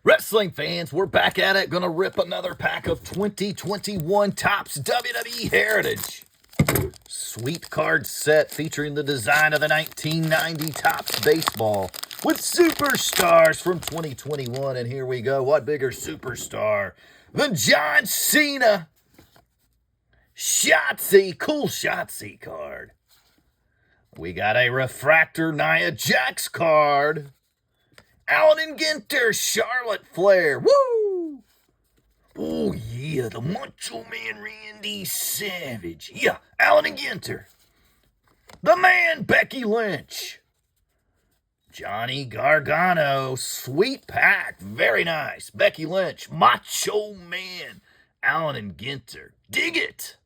Wrestling fans, we're back at it. Gonna rip another pack of 2021 Topps WWE Heritage. Sweet card set featuring the design of the 1990 Topps baseball with superstars from 2021. And here we go. What bigger superstar than John Cena? Shotzi, cool Shotzi card. We got a refractor Nia Jax card. Allen and Ginter, Charlotte Flair. Woo! Oh, yeah, the Macho Man Randy Savage. Yeah, Allen and Ginter. The Man, Becky Lynch. Johnny Gargano, sweet pack, very nice. Becky Lynch, Macho Man, Allen and Ginter. Dig it!